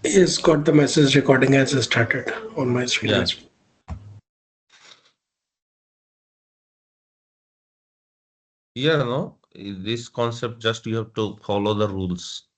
Yes, got the message recording has started on my screen Yeah. as well. Here, no, this concept just you have to follow the rules.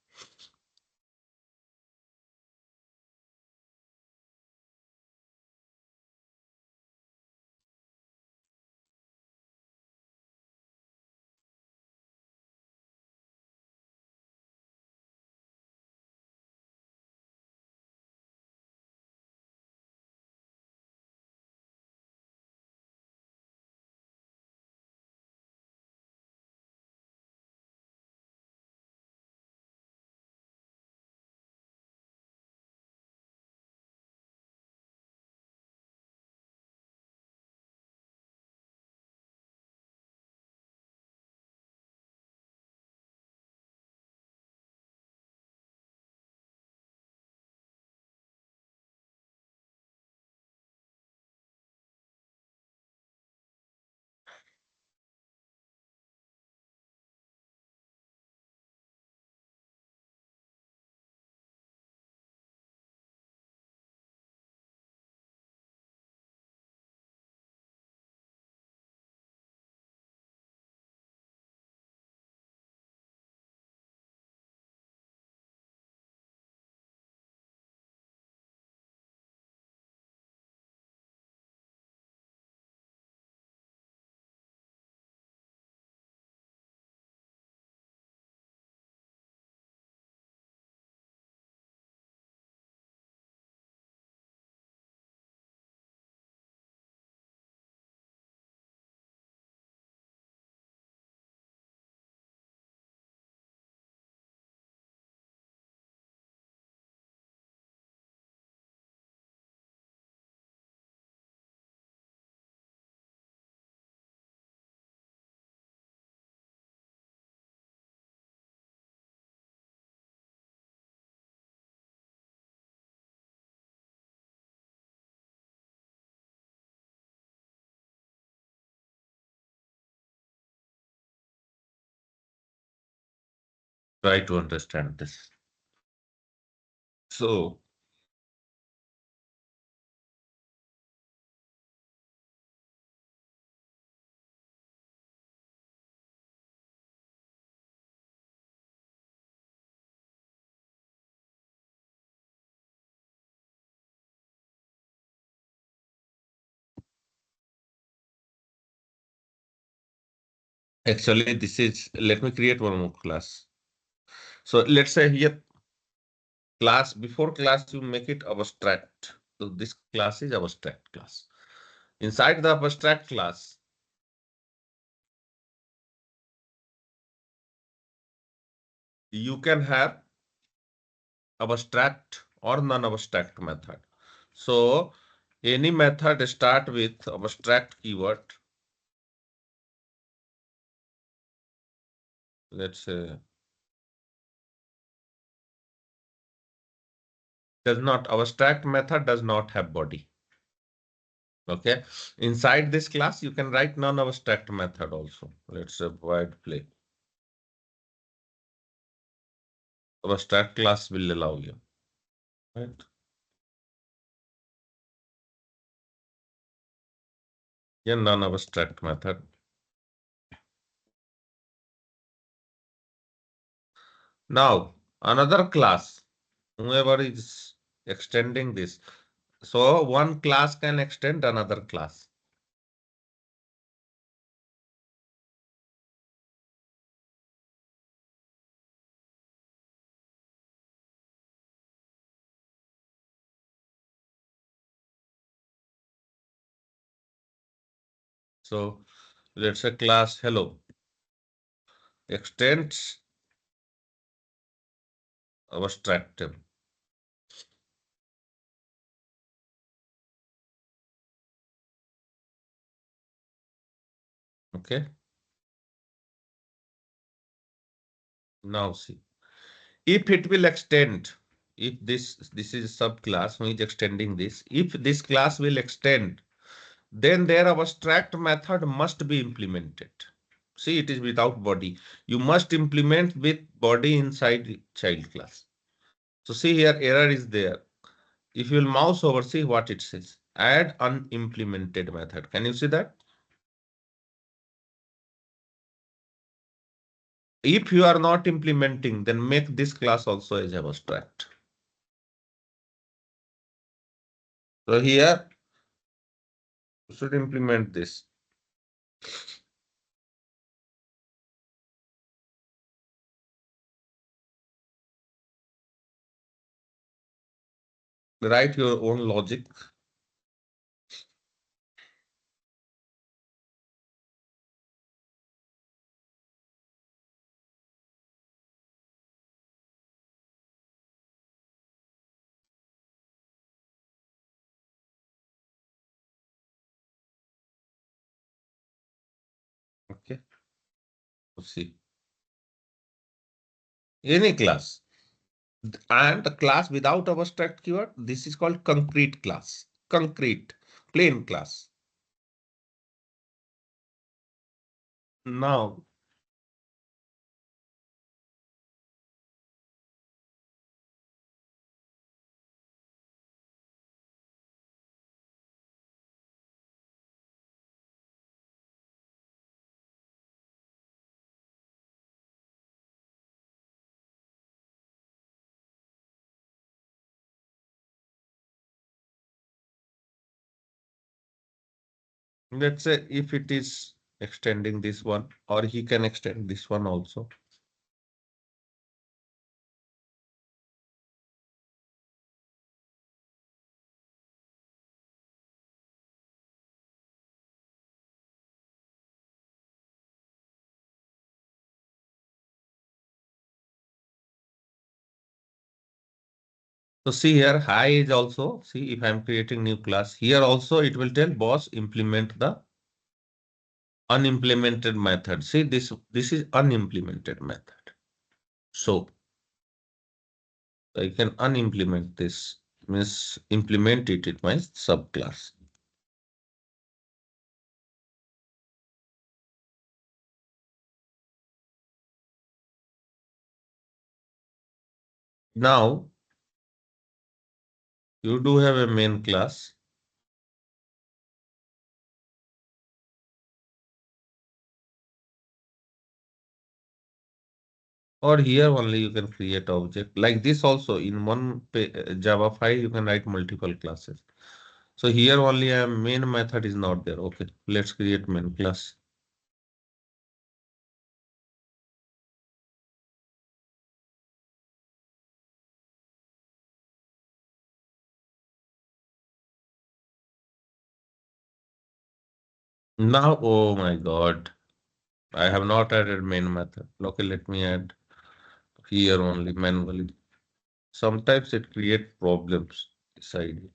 Try to understand this. So, actually, this is, let me create one more class. So let's say here class, before class, you make it abstract. So this class is abstract class. Inside the abstract class, you can have abstract or non-abstract method. So any method start with abstract keyword. Let's say does not abstract method does not have body. Okay. Inside this class, you can write non-abstract method also. Let's say void play. Abstract class will allow you. Right. Yeah, non-abstract method. Now, another class, whoever is extending this. So one class can extend another class. So let's say class hello extends abstract. Okay. Now see, if it will extend, if this is a subclass who is extending this, if this class will extend, then their abstract method must be implemented. See, it is without body. You must implement with body inside child class. So see here, error is there. If you will mouse over, see what it says. Add unimplemented method. Can you see that? If you are not implementing, then make this class also a JavaScript. So here, you should implement this. Write your own logic. Okay. See, any class. And the class without abstract keyword, this is called concrete class. Concrete, plain class. Now, let's say if it is extending this one, or he can extend this one also. So see here, hi is also, see if I'm creating new class, here also it will tell boss implement the unimplemented method. See this is unimplemented method. So I can unimplement this, means implement it in my subclass. Now you do have a main class. Or here only you can create object like this also in one Java file you can write multiple classes. So here only a main method is not there. Okay, let's create main class. Now, oh my God, I have not added main method. Okay, let me add here only manually. Sometimes it create problems. This idea.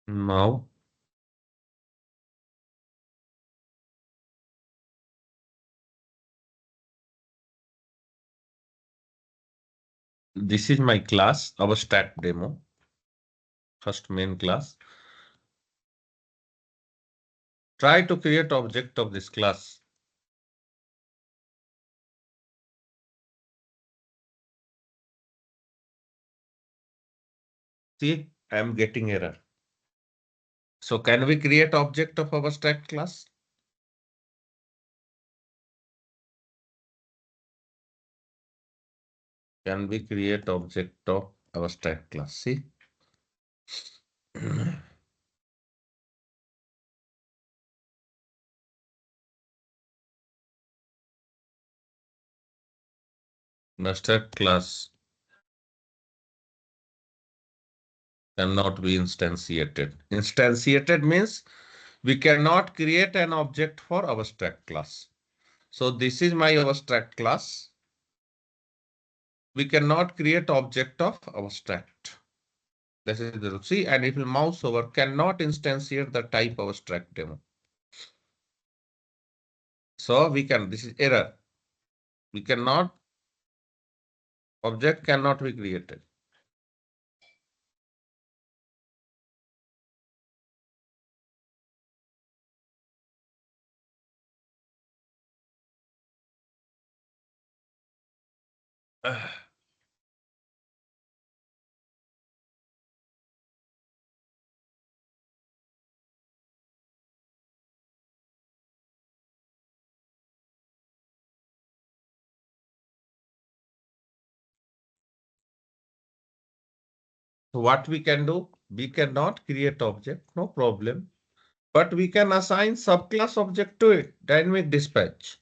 Now, this is my class, our stack demo. First main class. Try to create object of this class. See, I am getting error. So can we create object of our stack class? Can we create object of our stack class? See. The stack class cannot be instantiated. Instantiated means we cannot create an object for our stack class. So this is my abstract class. We cannot create object of abstract. This is the see, and if you mouse over, cannot instantiate the type abstract demo. So we can, this is error. We cannot Object cannot be created. So what we can do? We cannot create object, no problem. But we can assign subclass object to it. Dynamic dispatch.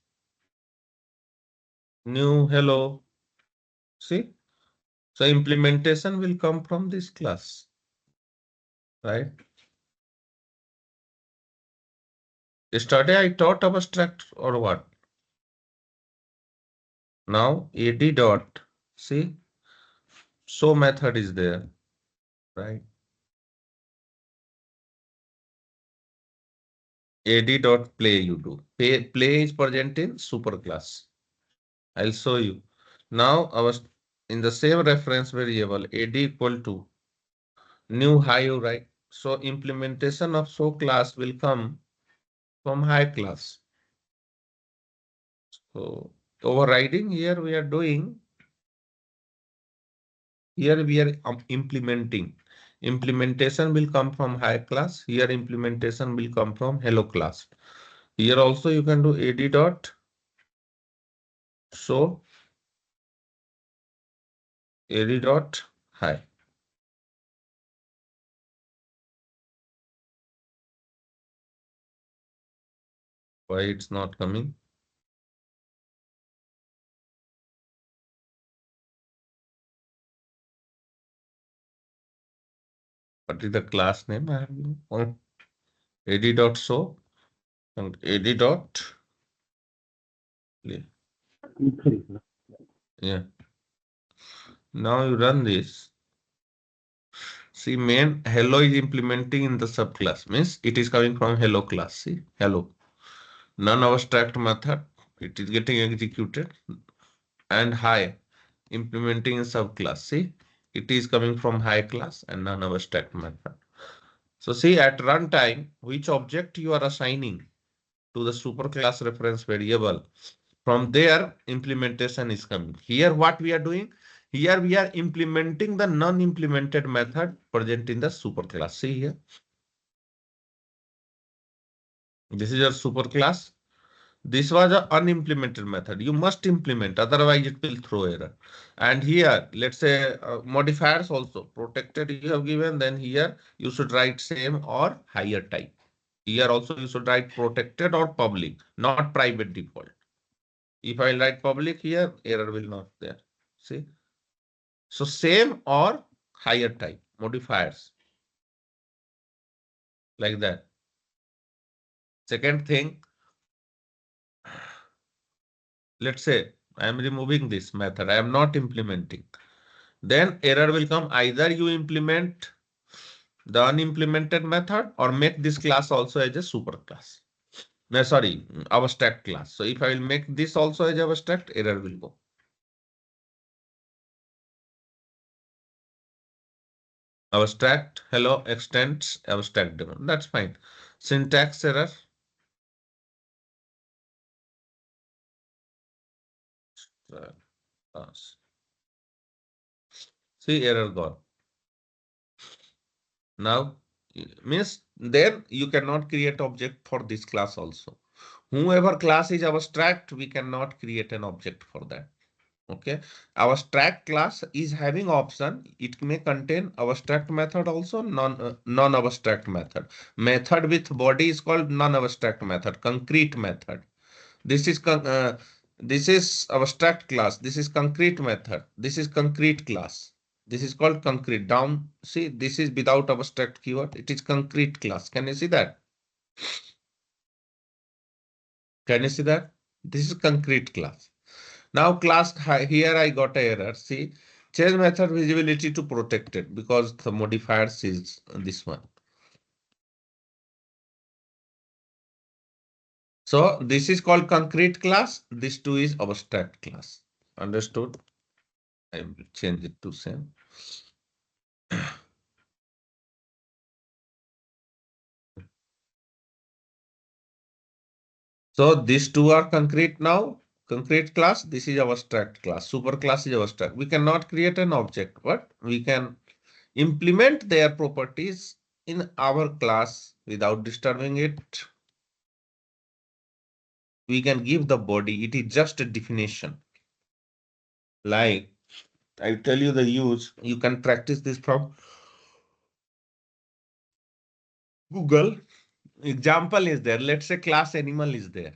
New hello. See? So implementation will come from this class, right? Yesterday I taught abstract or what? Now AD dot. See? So method is there, right? AD dot play you do. Play is present in superclass. I'll show you. Now our in the same reference variable AD equal to new high, right? So implementation of show class will come from high class. So overriding here we are doing, here we are implementing. Implementation will come from high class. Here implementation will come from hello class. Here also you can do AD dot show AD dot high. Why it's not coming? What is the class name? I have AD dot show and AD dot play. Yeah. Now you run this. See, main hello is implementing in the subclass, means it is coming from hello class. See, hello. Non-abstract method, it is getting executed. And high, implementing in subclass. See, it is coming from high class and non-abstract method. So see, at runtime, which object you are assigning to the superclass reference variable, from there implementation is coming. Here what we are doing? Here we are implementing the non-implemented method present in the superclass. See here. This is your superclass. This was an unimplemented method. You must implement, otherwise it will throw error. And here, let's say modifiers also protected you have given, then here you should write same or higher type. Here also you should write protected or public, not private default. If I write public here, error will not there. See? So same or higher type modifiers like that. Second thing, let's say I am removing this method. I am not implementing. Then error will come. Either you implement the unimplemented method or make this class also as a superclass. No, sorry, abstract class. So if I will make this also as abstract, error will go. Abstract, hello, extends, abstract demo. That's fine. Syntax error. See, error gone. Now, means then you cannot create object for this class also. Whoever class is abstract, we cannot create an object for that. Okay, abstract class is having option. It may contain abstract method also, non-abstract method. Method with body is called non-abstract method, concrete method. This is this is abstract class. This is concrete method. This is concrete class. This is called concrete. Down, see, this is without abstract keyword. It is concrete class. Can you see that? Can you see that? This is concrete class. Now class here I got an error. See, change method visibility to protected because the modifiers is this one. So this is called concrete class. This two is abstract class. Understood? I will change it to same. So these two are concrete now. Concrete class, this is our abstract class. Super class is our abstract. We cannot create an object, but we can implement their properties in our class without disturbing it. We can give the body, it is just a definition. Like I tell you the use, you can practice this from Google. Example is there. Let's say class animal is there.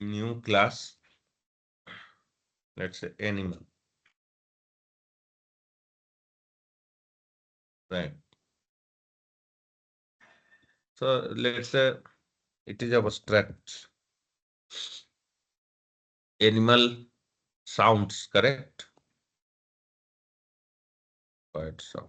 New class, let's say animal. Right. So let's say it is abstract. Animal sounds, correct? Right. So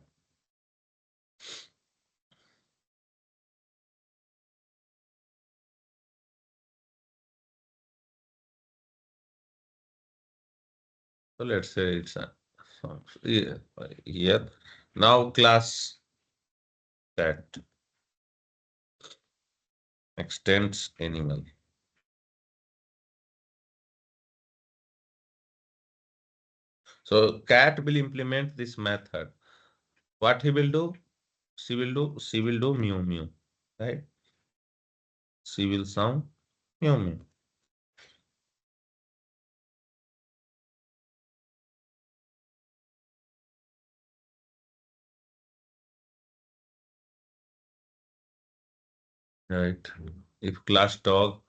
let's say it's a sounds. Yeah, here. Now class that extends animal. So cat will implement this method. What he will do? She will do mew mew, right? She will sound mew mew. Right. If class dog,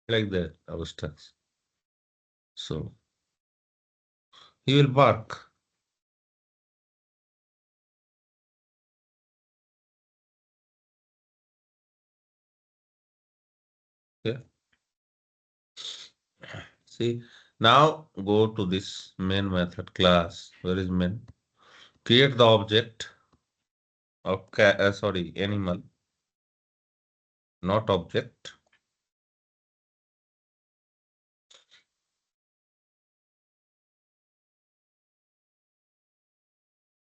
like that, abstracts. So he will bark. Okay. See, now go to this main method class. Where is main? Create the object of sorry, animal, not object.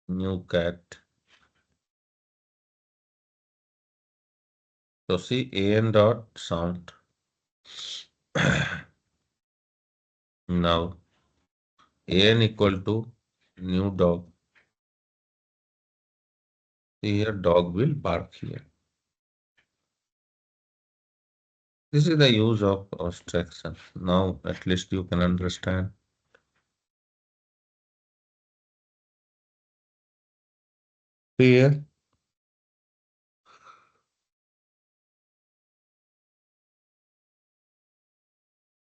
New cat. So see an dot sound. Now an equal to new dog. Here dog will bark here. This is the use of abstraction. Now at least you can understand. Here,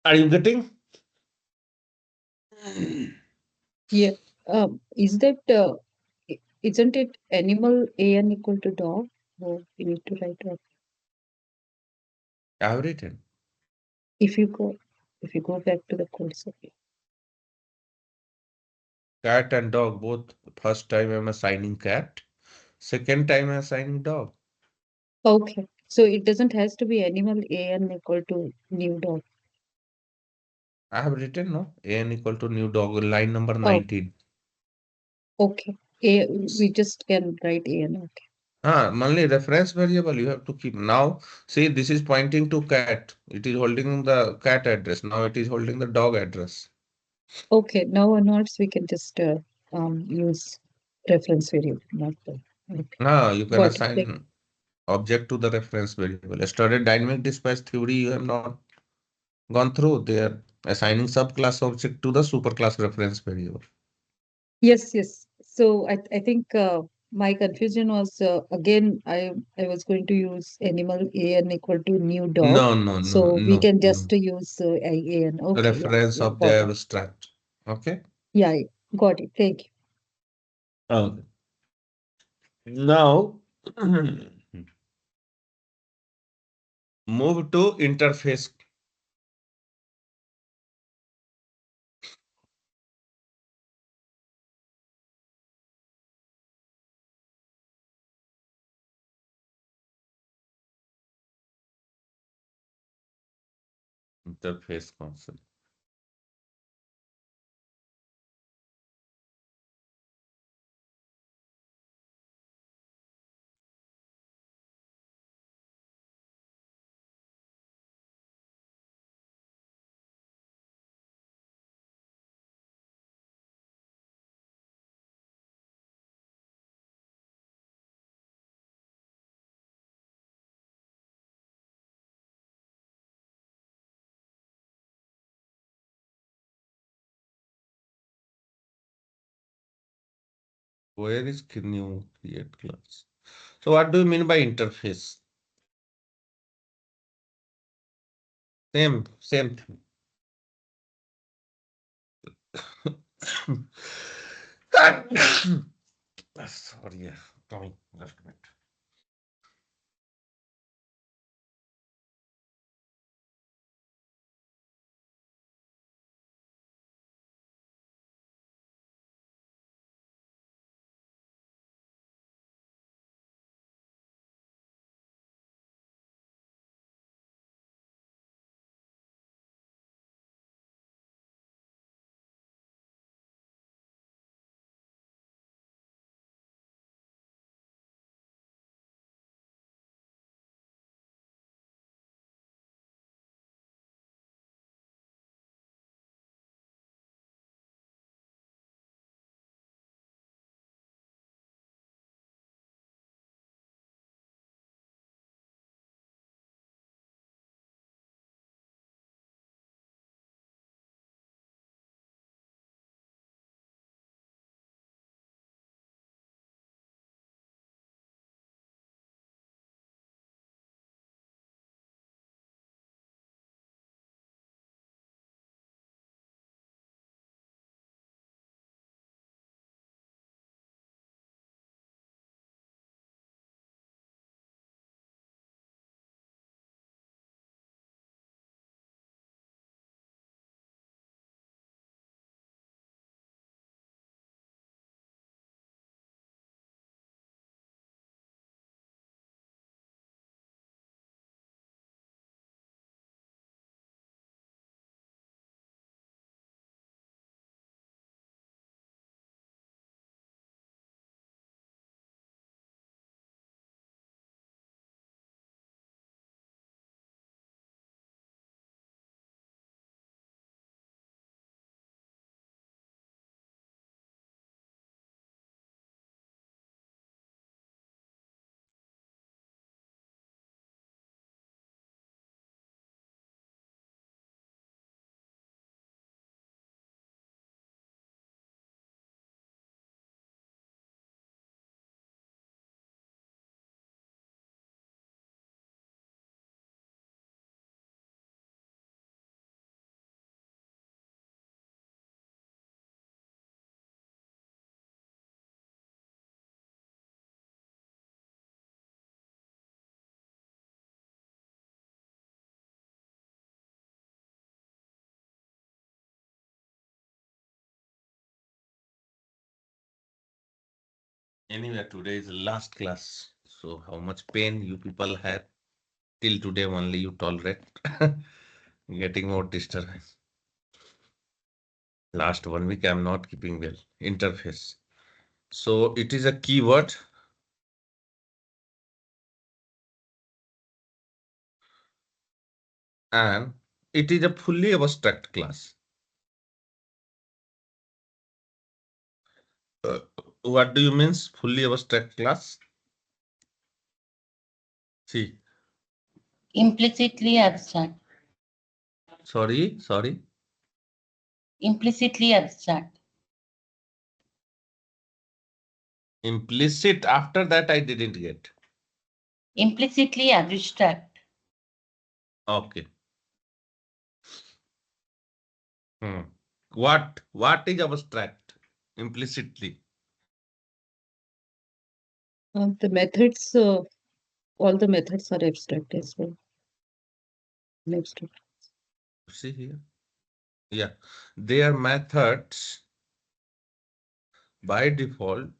are you getting? Yeah. Is that isn't it animal an equal to dog? Oh, you need to write out. I have written. If you go if you go back to the course, okay. Cat and dog both. First time I'm assigning cat. Second time I'm assigning dog. Okay. So it doesn't has to be animal an equal to new dog. I have written no. An equal to new dog. Line number Oh, 19. okay. We just can write an. Okay. Only reference variable you have to keep. Now, see, this is pointing to cat. It is holding the cat address. Now it is holding the dog address. Okay. Now onwards we can just use reference variable, not the. Okay. You can Got it. Thank assign object to the reference variable. Yesterday, dynamic dispatch theory, you have not gone through. They are assigning subclass object to the superclass reference variable. Yes, yes. So I think my confusion was again I was going to use animal an equal to new dog. No, no, no, So we no, can no. just use an. Okay, yeah, Reference yeah, of the got it. abstract. Okay. Yeah, yeah, got it. Thank you. Okay. Now, move to interface. Interface console. Where is new create class? So what do you mean by interface? Same thing. Sorry, yeah. Coming. Just a minute. Anyway, today is the last class. So how much pain you people had till today only you tolerate. Getting more disturbance. Last 1 week I'm not keeping well. Interface. So it is a keyword. And it is a fully abstract class. What do you mean fully abstract class? See. Implicitly abstract. Sorry. Implicitly abstract. Implicit. After that, I didn't get. Implicitly abstract. Okay. What is abstract? Implicitly. The methods, all the methods are abstract as well. Abstract. See here. Yeah. Their methods by default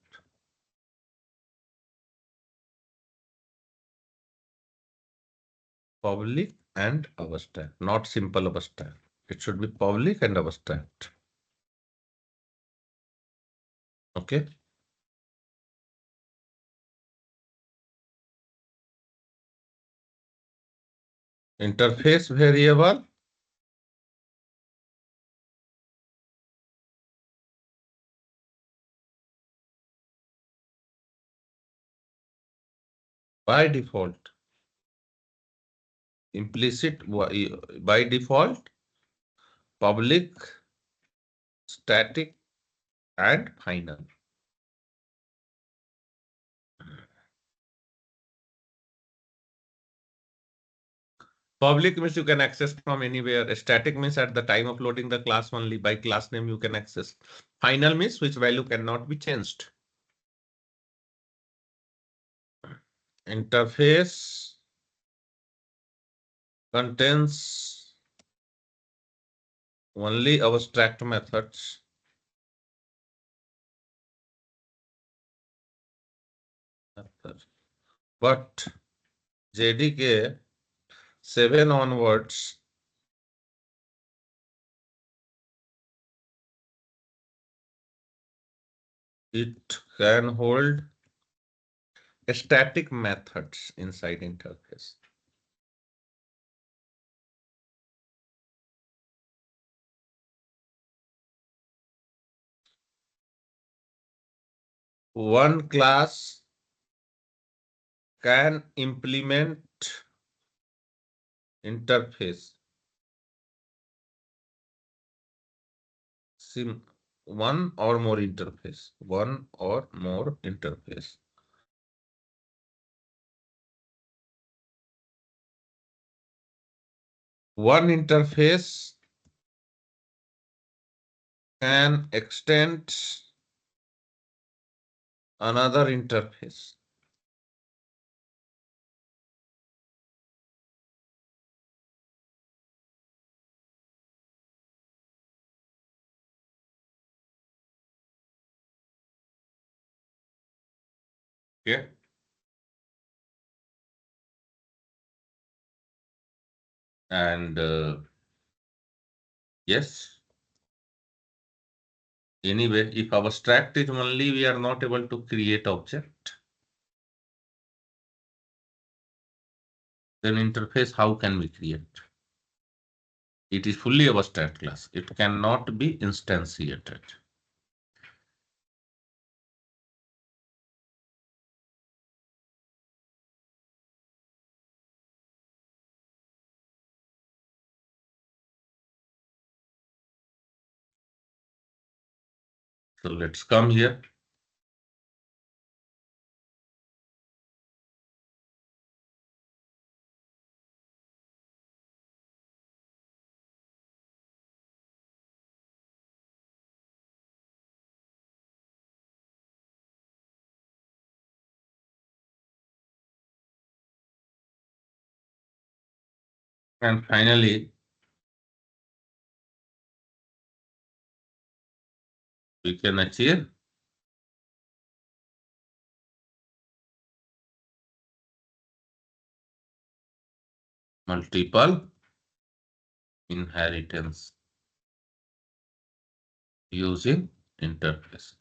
public and abstract, not simple abstract. It should be public and abstract. Okay. Interface variable. By default. Implicit by default. Public, static, and final. Public means you can access from anywhere. Static means at the time of loading the class only. By class name you can access. Final means which value cannot be changed. Interface contains only abstract methods. But JDK 7 onwards, it can hold static methods inside interface. One class can implement interface. One or more interface. One or more interface. One interface can extend another interface. Okay. And yes. Anyway, if abstract is only, we are not able to create object. Then interface, how can we create? It is fully abstract class. It cannot be instantiated. So let's come here. And finally, we can achieve multiple inheritance using interface.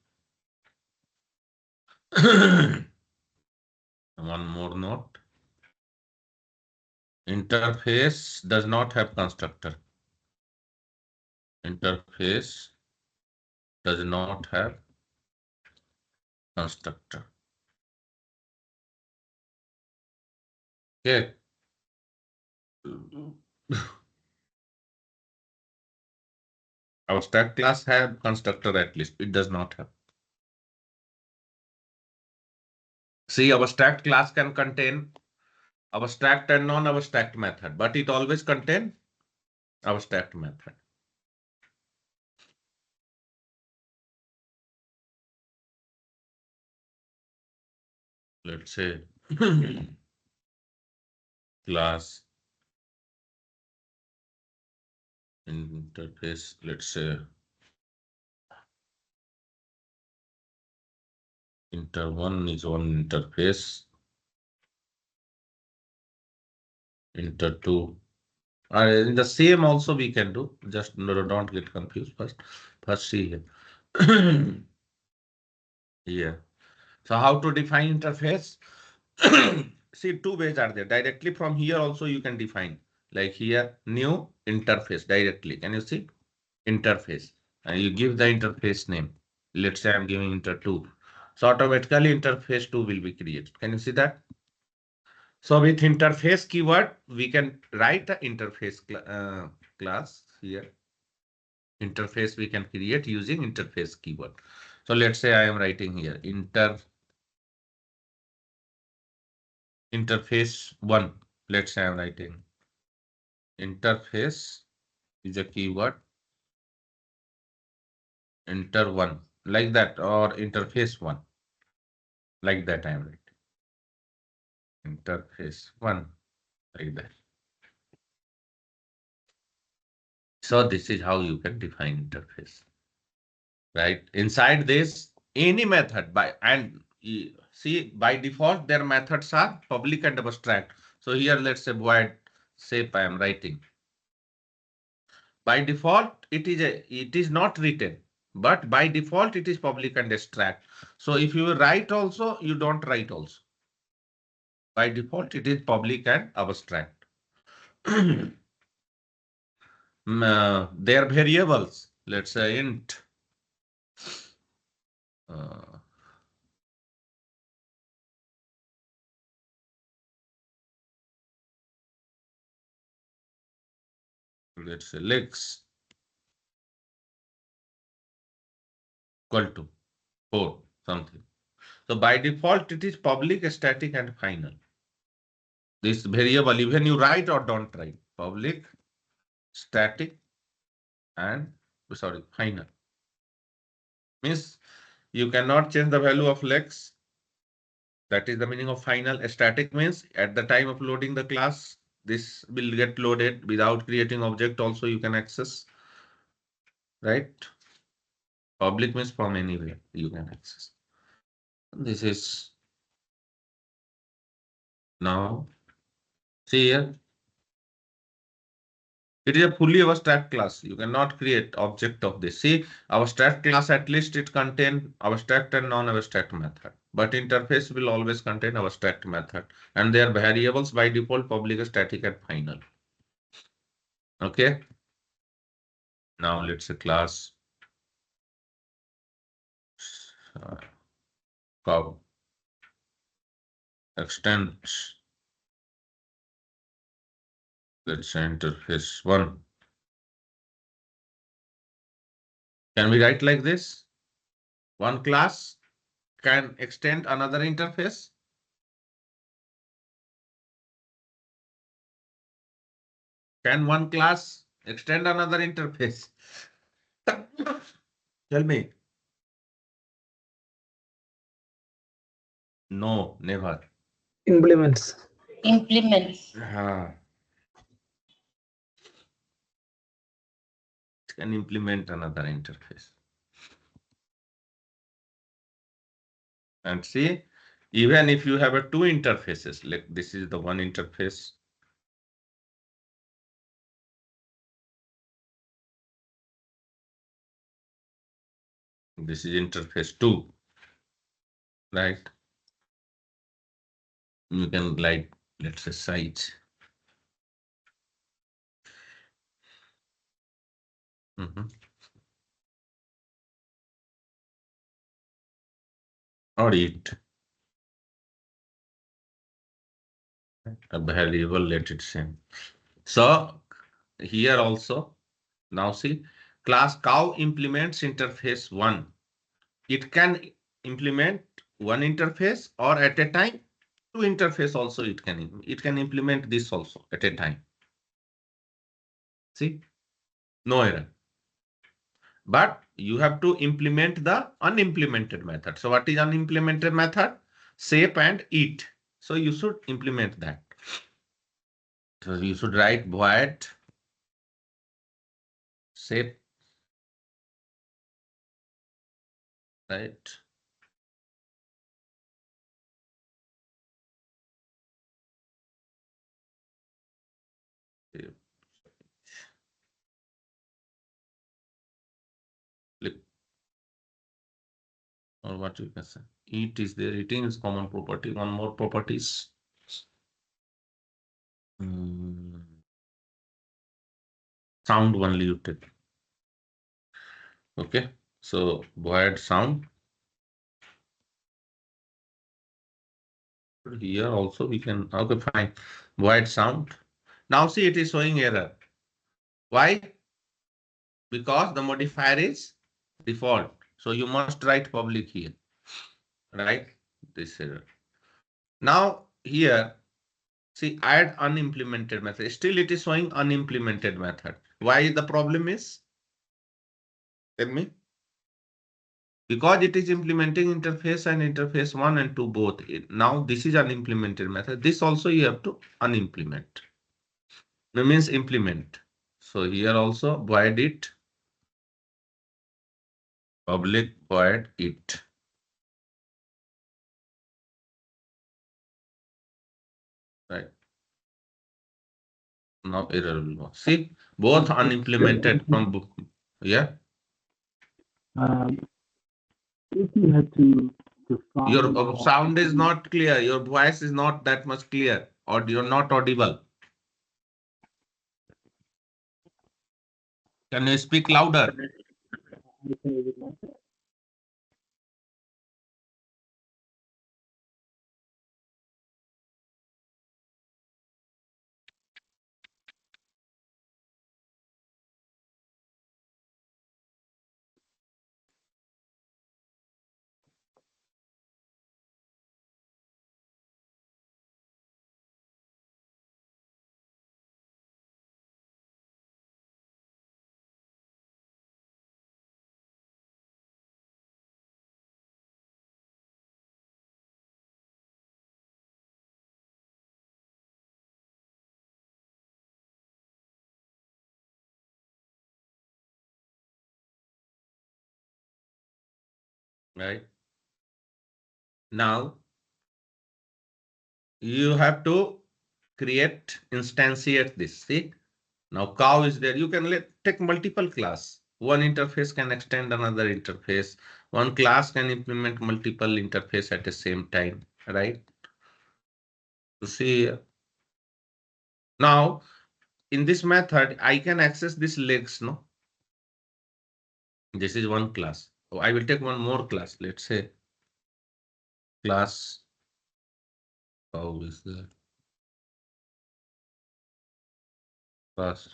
One more note. Interface does not have constructor. Interface does not have constructor. Okay. Our stack class have constructor at least. It does not have. See, our stack class can contain abstract and non-abstract method, but it always contain abstract method. Let's say class interface, let's say inter1 is one interface, inter2 In the same also we can do. Just don't get confused first. First see here. Yeah. So how to define interface? See, two ways are there. Directly from here also you can define. Like here, new interface directly. Can you see? Interface. And you give the interface name. Let's say I'm giving inter2. So automatically interface 2 will be created. Can you see that? So with interface keyword, we can write the interface class here. Interface we can create using interface keyword. So let's say I am writing here interface 1. Let's say I'm writing interface is a keyword enter 1 like that, or interface 1 like that. I am writing interface 1 like that. So this is how you can define interface, right? Inside this, any method see, by default their methods are public and abstract. So here let's say void shape I am writing. By default it is not written, but by default it is public and abstract. So if you write also, you don't write also. By default it is public and abstract. Their variables, let's say int let's say lex equal to 4 something. So by default it is public, static and final. This variable, even you write or don't write, public, static and final. Means you cannot change the value of lex. That is the meaning of final. Static means at the time of loading the class, this will get loaded without creating object also you can access, right? Public means from anywhere you can access. This is now, see here, it is a fully abstract class. You cannot create object of this. See, abstract class, at least it contain abstract and non-abstract method. But interface will always contain abstract method. And their variables by default public, static and final. Okay. Now let's say class cow extends. Let's say interface 1. Can we write like this? One class can extend another interface. Can one class extend another interface? Tell me. No, never. Implements. Implements. Can implement another interface. And see, even if you have two interfaces, like this is the one interface. This is interface 2, right? You can like, let's say size. Or it. A variable, let it same. So here also, now see, class cow implements interface 1. It can implement one interface, or at a time, two interface also it can implement this also at a time. See, no error. But you have to implement the unimplemented method. So what is unimplemented method? Shape and eat. So you should implement that. So you should write void shape, right? or what you can say. It is there. It is common property. One more properties. Sound only you take. Okay. So void sound. Here also we can, okay, fine. Void sound. Now see, it is showing error. Why? Because the modifier is default. So you must write public here. Right? This error. Now here, see, add unimplemented method. Still it is showing unimplemented method. Why the problem is? Tell me. Because it is implementing interface and interface 1 and 2 both. Now this is an implemented method. This also you have to unimplement. That means implement. So here also void it, public void it. Right. Now error will go. See, both unimplemented from book. Yeah. If you had to define Your sound is not clear. Your voice is not that much clear, or you're not audible. Can you speak louder? Right. Now you have to create, instantiate this. See, now cow is there. You can take multiple class. One interface can extend another interface. One class can implement multiple interface at the same time, right? So see, now in this method, I can access these legs, no? This is one class. Oh, I will take one more class. Let's say class, how is that? Class,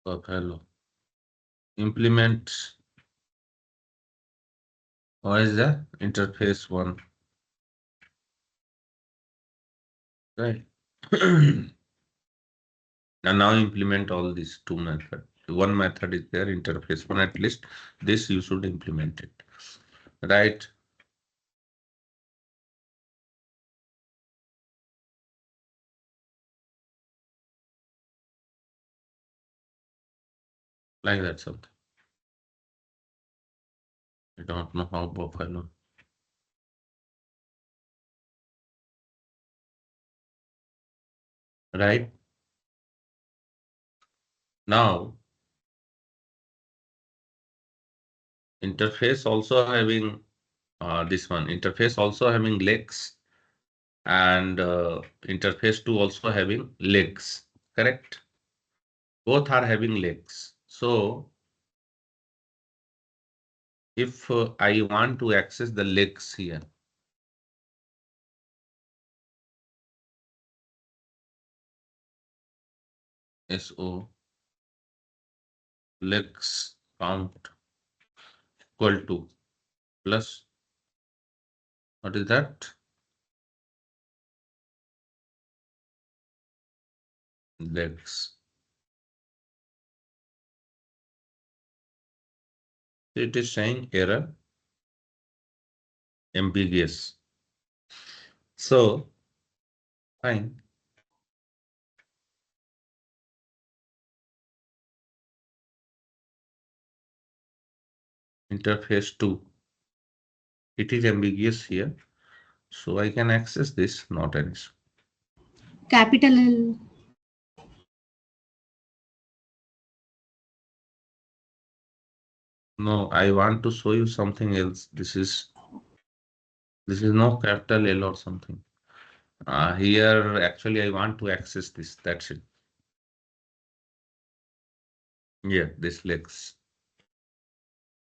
hello. Implement, what is the interface one? Right. And now implement all these two methods. One method is there, interface one, at least this you should implement it. Right. Like that something. I don't know how Buffalo. Right. Now interface also having this one, interface also having legs, and interface 2 also having legs, correct? Both are having legs. So if I want to access the legs here, SO legs count equal to plus, what is that? Legs. It is saying error, ambiguous. So fine. Interface 2. It is ambiguous here. So I can access this, not an issue. Capital L. No, I want to show you something else. This is This is no capital L or something. Here, actually, I want to access this. That's it. Yeah, this legs.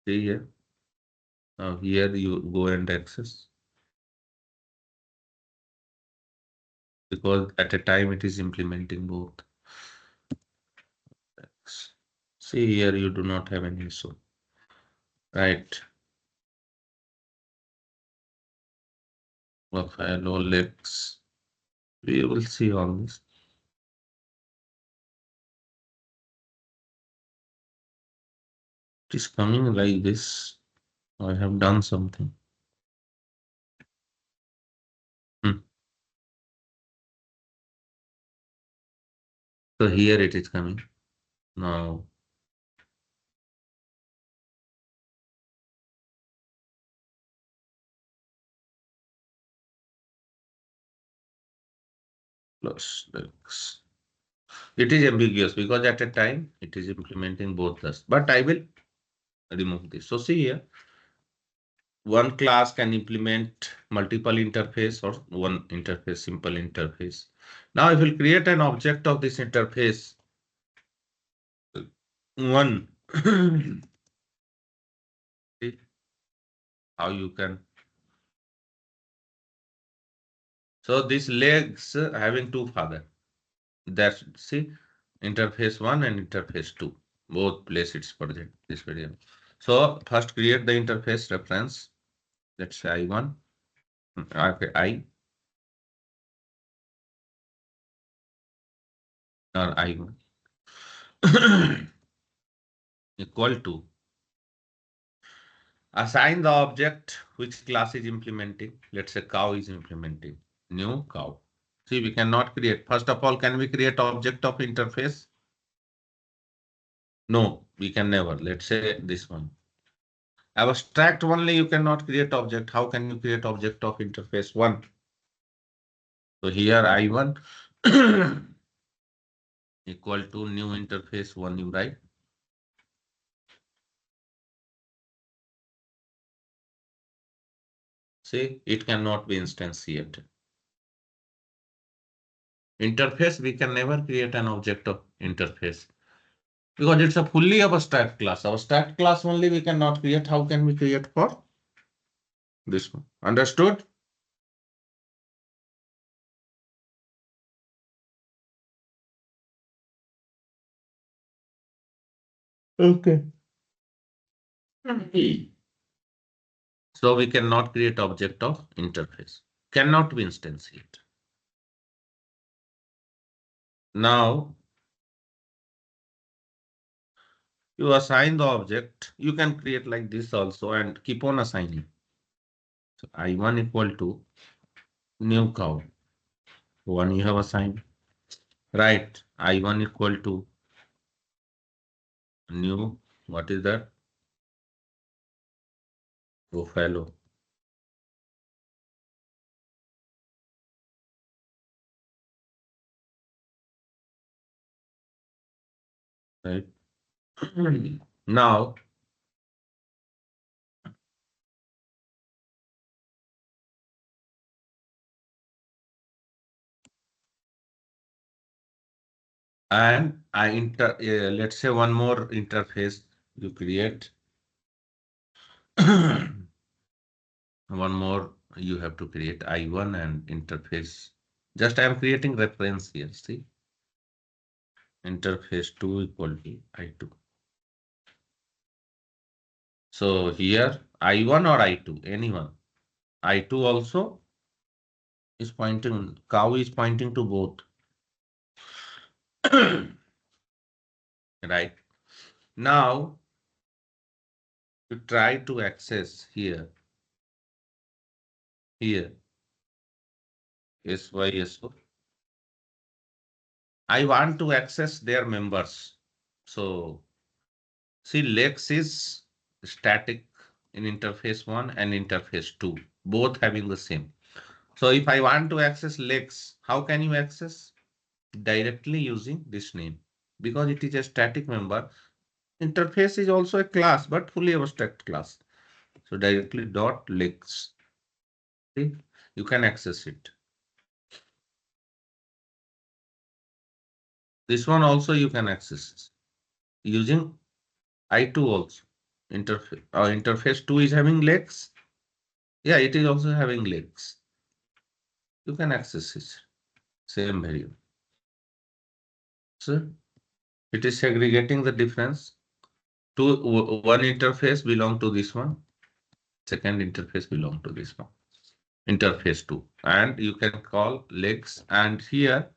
See here. Now here you go and access. Because at a time it is implementing both. See here, you do not have any issue. Right. Hello, legs. We will see all this. It is coming like this. I have done something. So here it is coming. Now. Plus legs. It is ambiguous because at a time it is implementing both this. But I will remove this. So see here. One class can implement multiple interface or one interface, simple interface. Now if we create an object of this interface, one, see how you can. So these legs having two father. That's see interface one and interface two. Both place its project this video. So first create the interface reference. Let's say I1. Okay, I or I1 equal to assign the object which class is implementing. Let's say cow is implementing. New cow. See, we cannot create. First of all, can we create object of interface? No, we can never. Let's say this one. Abstract only you cannot create object. How can you create object of interface one? So here I1 equal to new interface one, you write. See, it cannot be instantiated. Interface, we can never create an object of interface because it's a fully abstract class. Abstract class only we cannot create. How can we create for this one? Understood? Okay. So we cannot create object of interface. Cannot be instantiated. Now, you assign the object. You can create like this also and keep on assigning. So I1 equal to new cow. One you have assigned. Right. I1 equal to new. What is that? Buffalo. Right. Now, and let's say one more interface you create. One more you have to create I1 and interface. Just I am creating reference here. See, interface 2 equal to I2. So here I1 or I2, anyone. I2 also is pointing, cow is pointing to both. Right. Now, to try to access here, SYSO. I want to access their members. So, see, Lex is static in interface 1 and interface 2, both having the same. So, if I want to access Lex, how can you access? Directly using this name, because it is a static member. Interface is also a class, but fully abstract class. So directly dot lex. See, you can access it. This one also you can access using I2 also. Interface 2 is having legs. Yeah, it is also having legs. You can access it. Same variable. So it is segregating the difference. One interface belong to this one. Second interface belong to this one. Interface 2. And you can call legs. And here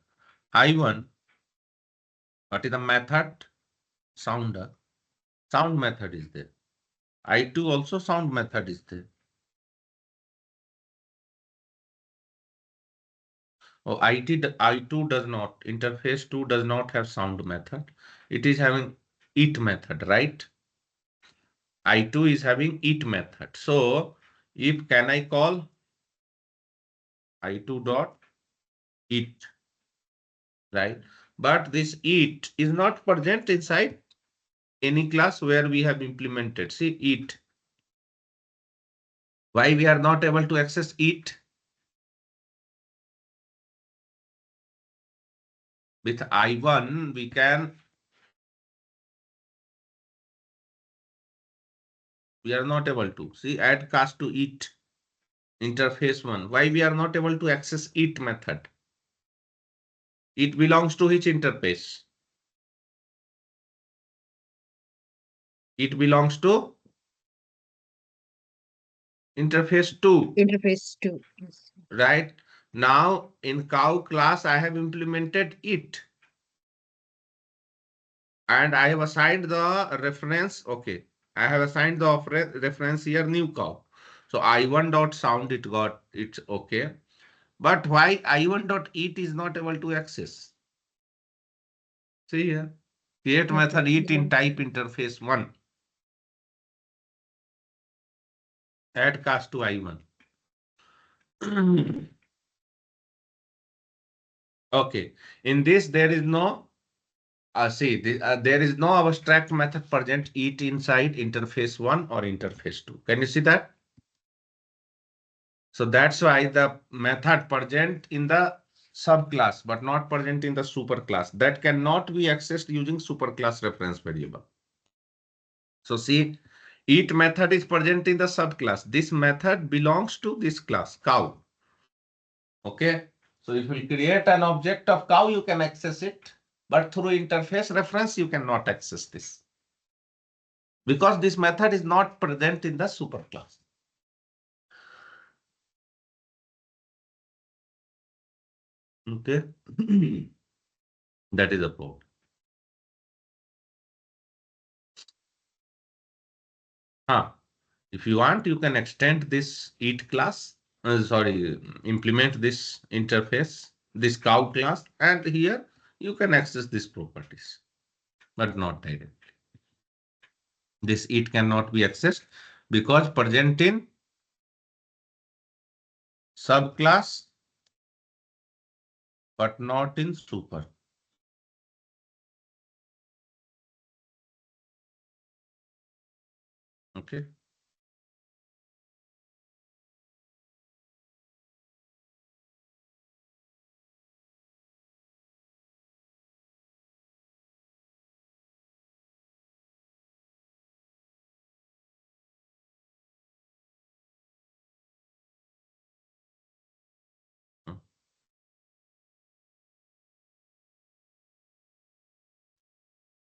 I1, what is the method? Sounder. Sound method is there. I2 also sound method is there. Oh, I2 does not, interface 2 does not have sound method. It is having it method, right? I2 is having it method. So if can I call I2 dot it, right? But this it is not present inside any class where we have implemented. See it. Why we are not able to access it? With I1, we are not able to. See, add cast to it, interface 1. Why we are not able to access it method? It belongs to which interface? It belongs to interface 2. Interface 2. Yes. Right? Now in cow class, I have implemented it. And I have assigned the reference. Okay. I have assigned the reference here new cow. So I1 dot sound it got it's okay. But why I1 dot it is not able to access? See here. Create method it in type interface 1. Add cast to I1. Okay. In this, there is no there is no abstract method present it inside interface 1 or interface 2. Can you see that? So that's why the method present in the subclass but not present in the superclass. That cannot be accessed using superclass reference variable. So see, it method is present in the subclass. This method belongs to this class, cow. Okay. So if you create an object of cow, you can access it. But through interface reference, you cannot access this. Because this method is not present in the superclass. Okay. That is the problem. If you want, you can extend this it class. Implement this interface, this cow class, and here you can access these properties, but not directly. This it cannot be accessed because present in subclass, but not in super. Okay.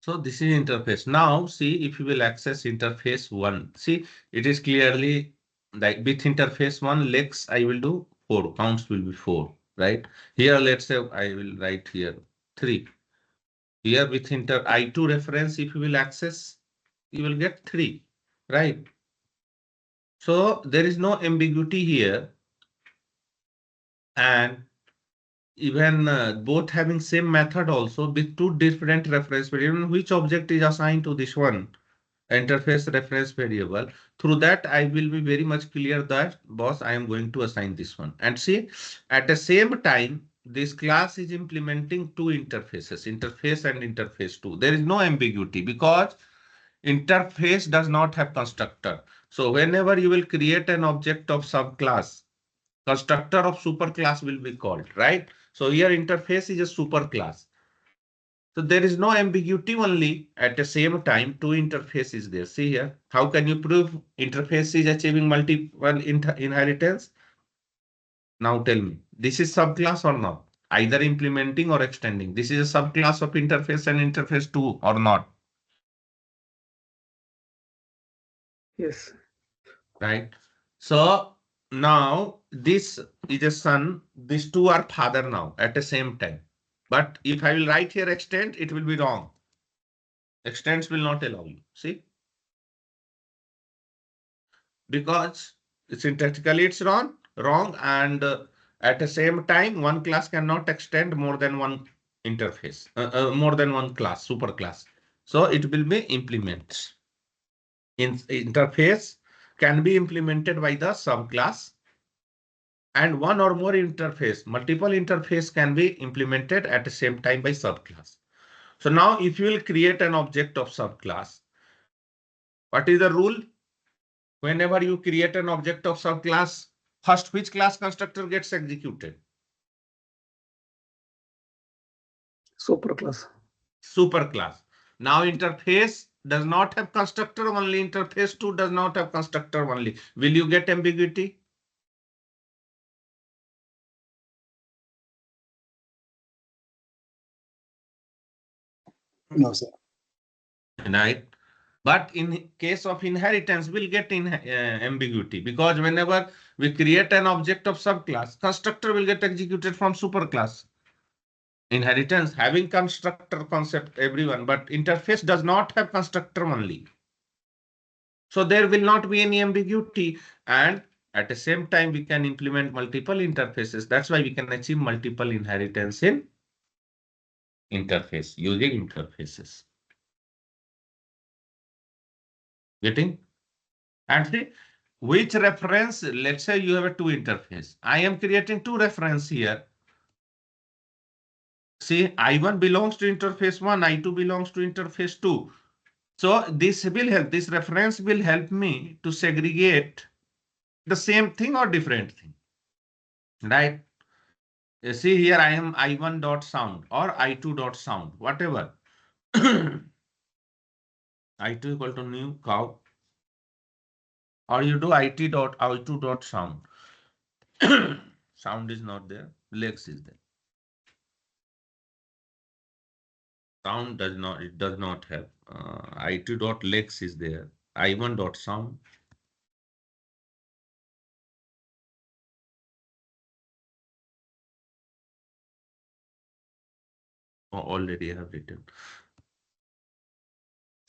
So this is interface. Now see if you will access interface 1. See, it is clearly like with interface 1 legs I will do 4. Counts will be 4, right? Here let's say I will write here 3. Here with I2 reference, if you will access, you will get 3, right? So there is no ambiguity here. And even both having same method also with 2 different reference variable, which object is assigned to this one interface reference variable. Through that, I will be very much clear that boss, I am going to assign this one. And see, at the same time, this class is implementing 2 interfaces, interface and interface 2. There is no ambiguity because interface does not have constructor. So whenever you will create an object of subclass, constructor of superclass will be called, right? So here interface is a superclass. So there is no ambiguity, only at the same time two interfaces there. See here, how can you prove interface is achieving multiple inheritance? Now tell me, this is subclass or not? Either implementing or extending. This is a subclass of interface and interface 2 or not? Yes. Right? So now this is a son, these two are father now at the same time. But if I will write here extend, it will be wrong. Extends will not allow you. See? Because syntactically it's wrong, and at the same time, one class cannot extend more than one interface, more than one class, superclass. So it will be implements. Interface can be implemented by the subclass, and one or more interface, multiple interface can be implemented at the same time by subclass. So now if you will create an object of subclass, what is the rule? Whenever you create an object of subclass, first which class constructor gets executed? Superclass. Superclass. Now interface does not have constructor only, interface 2 does not have constructor only. Will you get ambiguity? No, sir. Right. But in case of inheritance, we'll get ambiguity, because whenever we create an object of subclass, constructor will get executed from superclass. Inheritance having constructor concept, everyone, but interface does not have constructor only. So there will not be any ambiguity, and at the same time we can implement multiple interfaces. That's why we can achieve multiple inheritance in interface using interfaces. Getting? And see which reference, let's say you have a two interface. I am creating two reference here. See, I1 belongs to interface 1, I2 belongs to interface 2. So this will help, this reference will help me to segregate the same thing or different thing, right? You see here I am I1 dot sound or I2 dot sound, whatever. I2 equal to new cow, or you do IT dot I2 dot sound. Sound is not there, legs is there. Sound does not, it does not have. I2 dot legs is there. I1 dot sound. Oh, already I have written.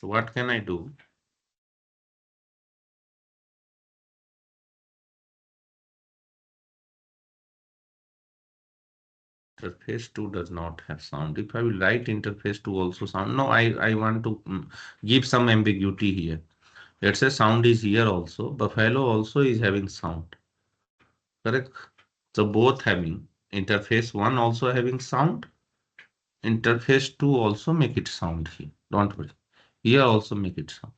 So what can I do? Interface 2 does not have sound. If I will write interface 2 also sound, no, I want to give some ambiguity here. Let's say sound is here also. Buffalo also is having sound. Correct? So both having. Interface 1 also having sound. Interface 2 also make it sound here. Don't worry. Here also make it sound.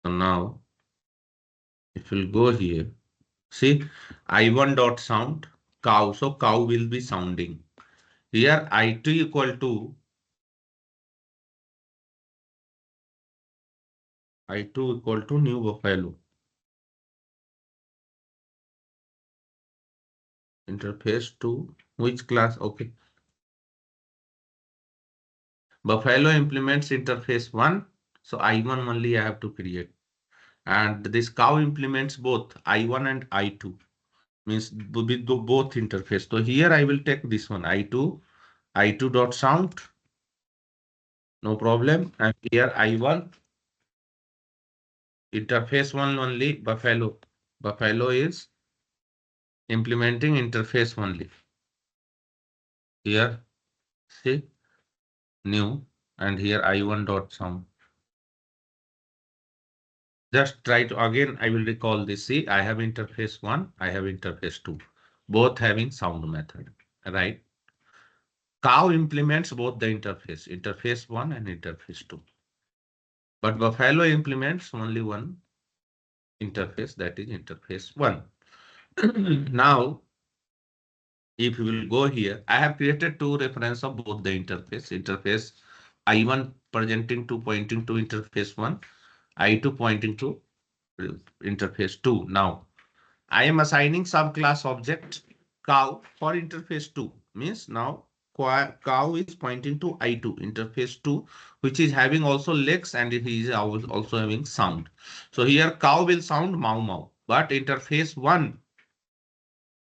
So now, if we'll go here, see I1 dot sound cow. So cow will be sounding. Here I2 equal to I2 equal to new buffalo. Interface 2, which class? Okay. Buffalo implements interface 1. So I1 only I have to create. And this cow implements both I1 and I2. Means with both interface. So here I will take this one I2 dot sound. No problem. And here I1 interface 1 only buffalo. Buffalo is implementing interface only. Here, see, new, and here I1 dot sound. Just try to again, I will recall this. See, I have interface 1, I have interface 2, both having sound method, right? Cow implements both the interface 1 and interface 2. But Buffalo implements only one interface, that is interface 1. Now, if you will go here, I have created two reference of both the interface I1 presenting to pointing to interface 1, I2 pointing to interface 2. Now, I am assigning subclass object cow for interface 2. Means now cow is pointing to I2, interface 2, which is having also legs and it is also having sound. So here cow will sound mau mau, but interface 1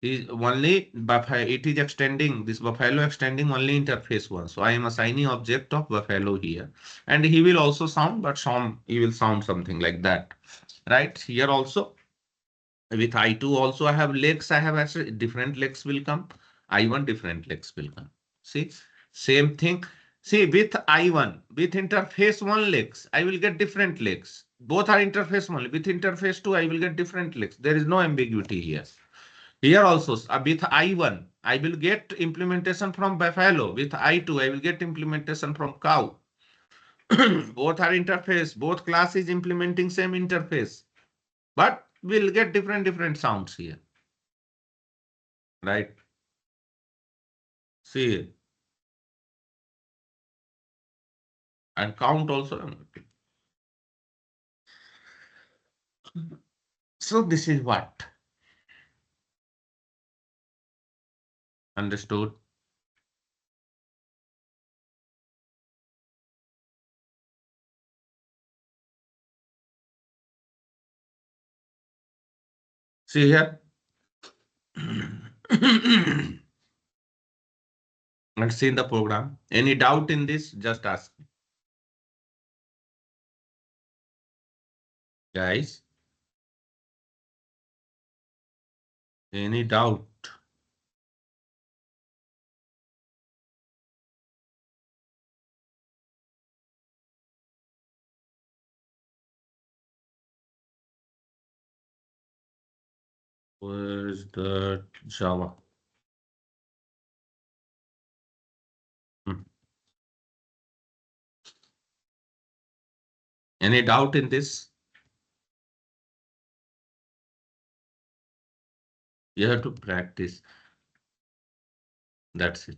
is only it is extending this buffalo extending only interface 1. So I am assigning object of buffalo here, and he will also sound, but he will sound something like that, right? Here also with I2 also I have legs. I have actually different legs will come. I1 different legs will come. See, same thing. See, with I1 with interface 1 legs, I will get different legs. Both are interface 1. With interface 2, I will get different legs. There is no ambiguity here. Here also with I1, I will get implementation from buffalo. With I2, I will get implementation from cow. Both are interface. Both class is implementing same interface, but we'll get different sounds here, right? See, and count also. So this is what understood. See here. Let's see in the program. Any doubt in this? Just ask me. Guys, any doubt? Where's the Java? Any doubt in this? You have to practice. That's it.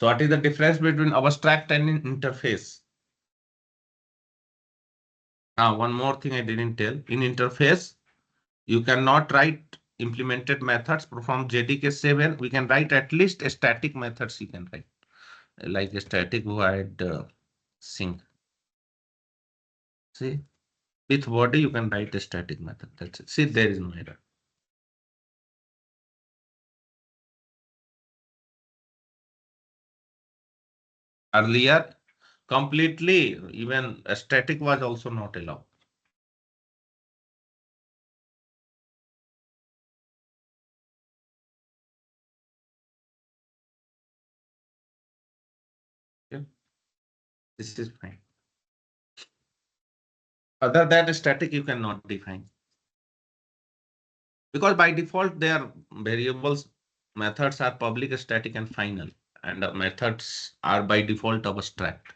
So what is the difference between abstract and interface? Now, one more thing I didn't tell. In interface, you cannot write implemented methods from JDK 7. We can write at least static methods you can write, like a static void sync. See, with body you can write a static method. That's it. See, there is no error. Earlier, completely, even a static was also not allowed. Okay. This is fine. Other than static, you cannot define. Because by default, their variables methods are public, static, and final, and methods are by default abstract.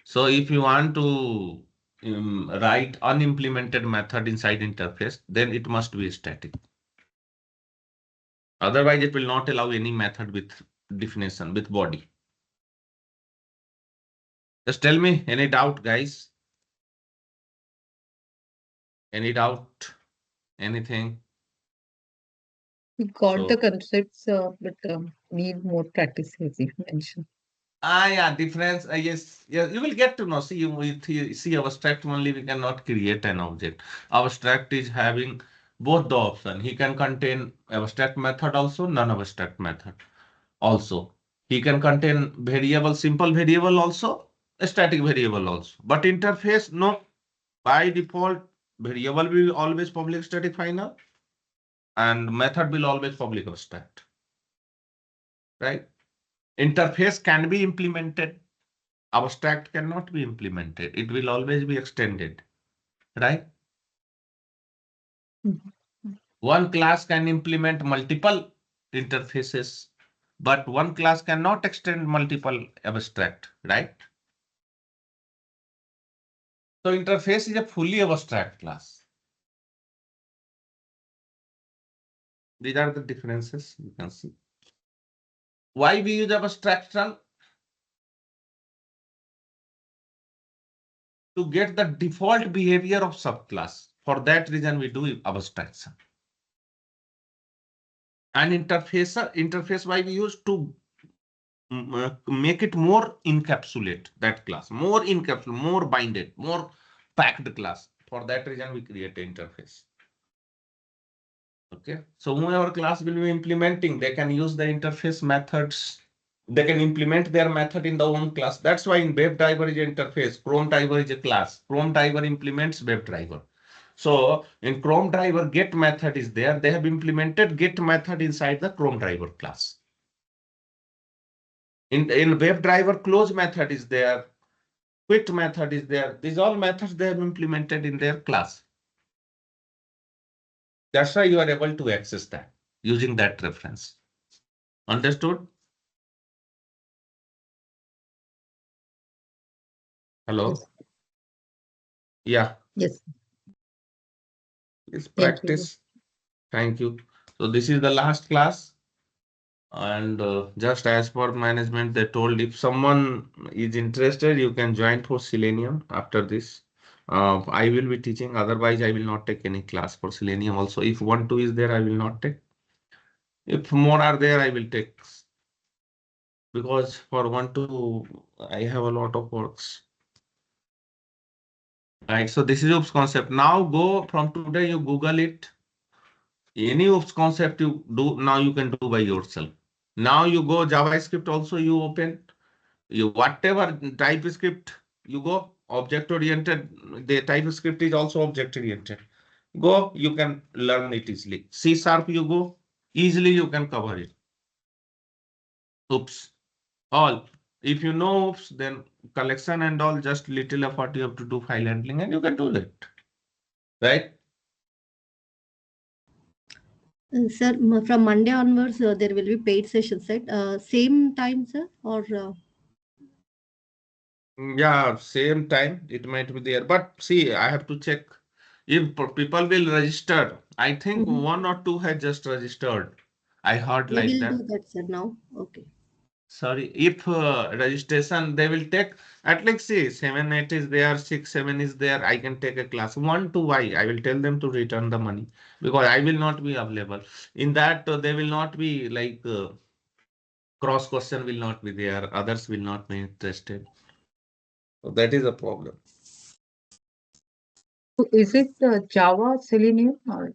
So if you want to write unimplemented method inside interface, then it must be static. Otherwise, it will not allow any method with definition with body. Just tell me any doubt, guys. Any doubt? Anything? We got So- the concepts, but need more practice, as you mentioned. Yeah, difference. Yes, yes, you will get to know. See, see abstract only we cannot create an object. Abstract is having both the option. He can contain abstract method also, non-abstract method also. He can contain variable, simple variable also, a static variable also. But interface, no. By default, variable will always public static final, and method will always public abstract. Right? Interface can be implemented. Abstract cannot be implemented. It will always be extended, right? Mhm. One class can implement multiple interfaces. but one class cannot extend multiple abstract, right? So interface is a fully abstract class. These are the differences you can see. Why we use abstraction? To get the default behavior of subclass. For that reason, we do abstraction. And interface why we use to make it more encapsulate that class, more encapsulate, more binded, more packed class. For that reason, we create an interface. Okay, so whoever class will be implementing, they can use the interface methods. They can implement their method in the own class. That's why in WebDriver is an interface, Chrome driver is a class. Chrome driver implements WebDriver. So in Chrome driver, get method is there. They have implemented get method inside the Chrome driver class. In WebDriver, close method is there. Quit method is there. These all methods they have implemented in their class. That's why you are able to access that using that reference. Understood? Hello? Yes. Yeah. Yes. It's Thank you. practice. Thank you. So this is the last class. And just as per management, they told if someone is interested, you can join for Selenium after this. I will be teaching. Otherwise, I will not take any class for Selenium also. If 1, 2 is there, I will not take. If more are there, I will take. Because for 1, 2, I have a lot of works. Right. So this is OOPS concept. Now go from today, you Google it. Any OOPS concept you do, now you can do by yourself. Now you go JavaScript also you open. You whatever TypeScript you go object oriented, the TypeScript is also object oriented. Go, you can learn it easily. C# you go, easily you can cover it. Oops, all. If you know oops, then collection and all, just little effort you have to do file handling and you can do that. Right? Sir, from Monday onwards, there will be paid sessions, right? Same time, sir, or Yeah, same time it might be there. But see, I have to check if people will register. I think 1 or 2 had just registered. I heard they like will that. do that, sir, now? Okay. Sorry, if registration they will take at least see 7, 8 is there, 6, 7 is there. I can take a class 1 to why I will tell them to return the money because I will not be available. In that they will not be like cross question will not be there. Others will not be interested. So that is a problem. So is it Java, Selenium, or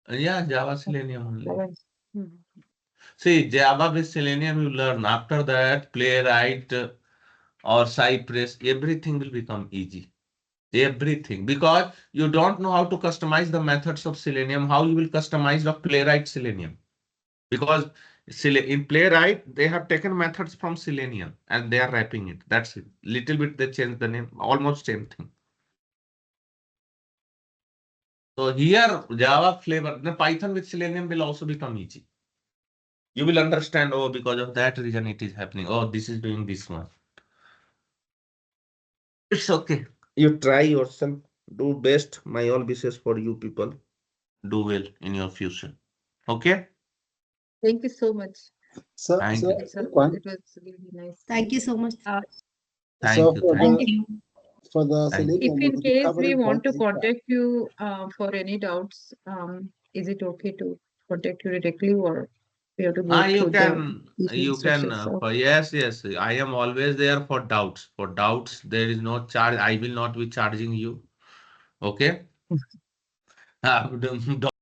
Yeah, Java Selenium only. Java? Mhm. See, Java with Selenium you learn. After that, Playwright or Cypress, everything will become easy. Everything. Because you don't know how to customize the methods of Selenium, how you will customize the Playwright Selenium. Because in Playwright, they have taken methods from Selenium and they are wrapping it. That's it. Little bit they change the name, almost same thing. So here, Java flavor, the Python with Selenium will also become easy. You will understand, oh, because of that reason it is happening. Oh, this is doing this one. It's okay. You try yourself. Do best. My all wishes for you people. Do well in your future. Okay? Thank you so much. So, Thank so you. It's a, one. it was really nice. Thank you so much. Thank So you. for Thank Thank the you. for the Thank you. If Selenium, in we'll be case we covering want to both data. contact you for any doubts, is it okay to contact you directly or we have to go You through the you can, instructions? yes, yes. I am always there for doubts. For doubts, there is no charge. I will not be charging you. Okay? Don't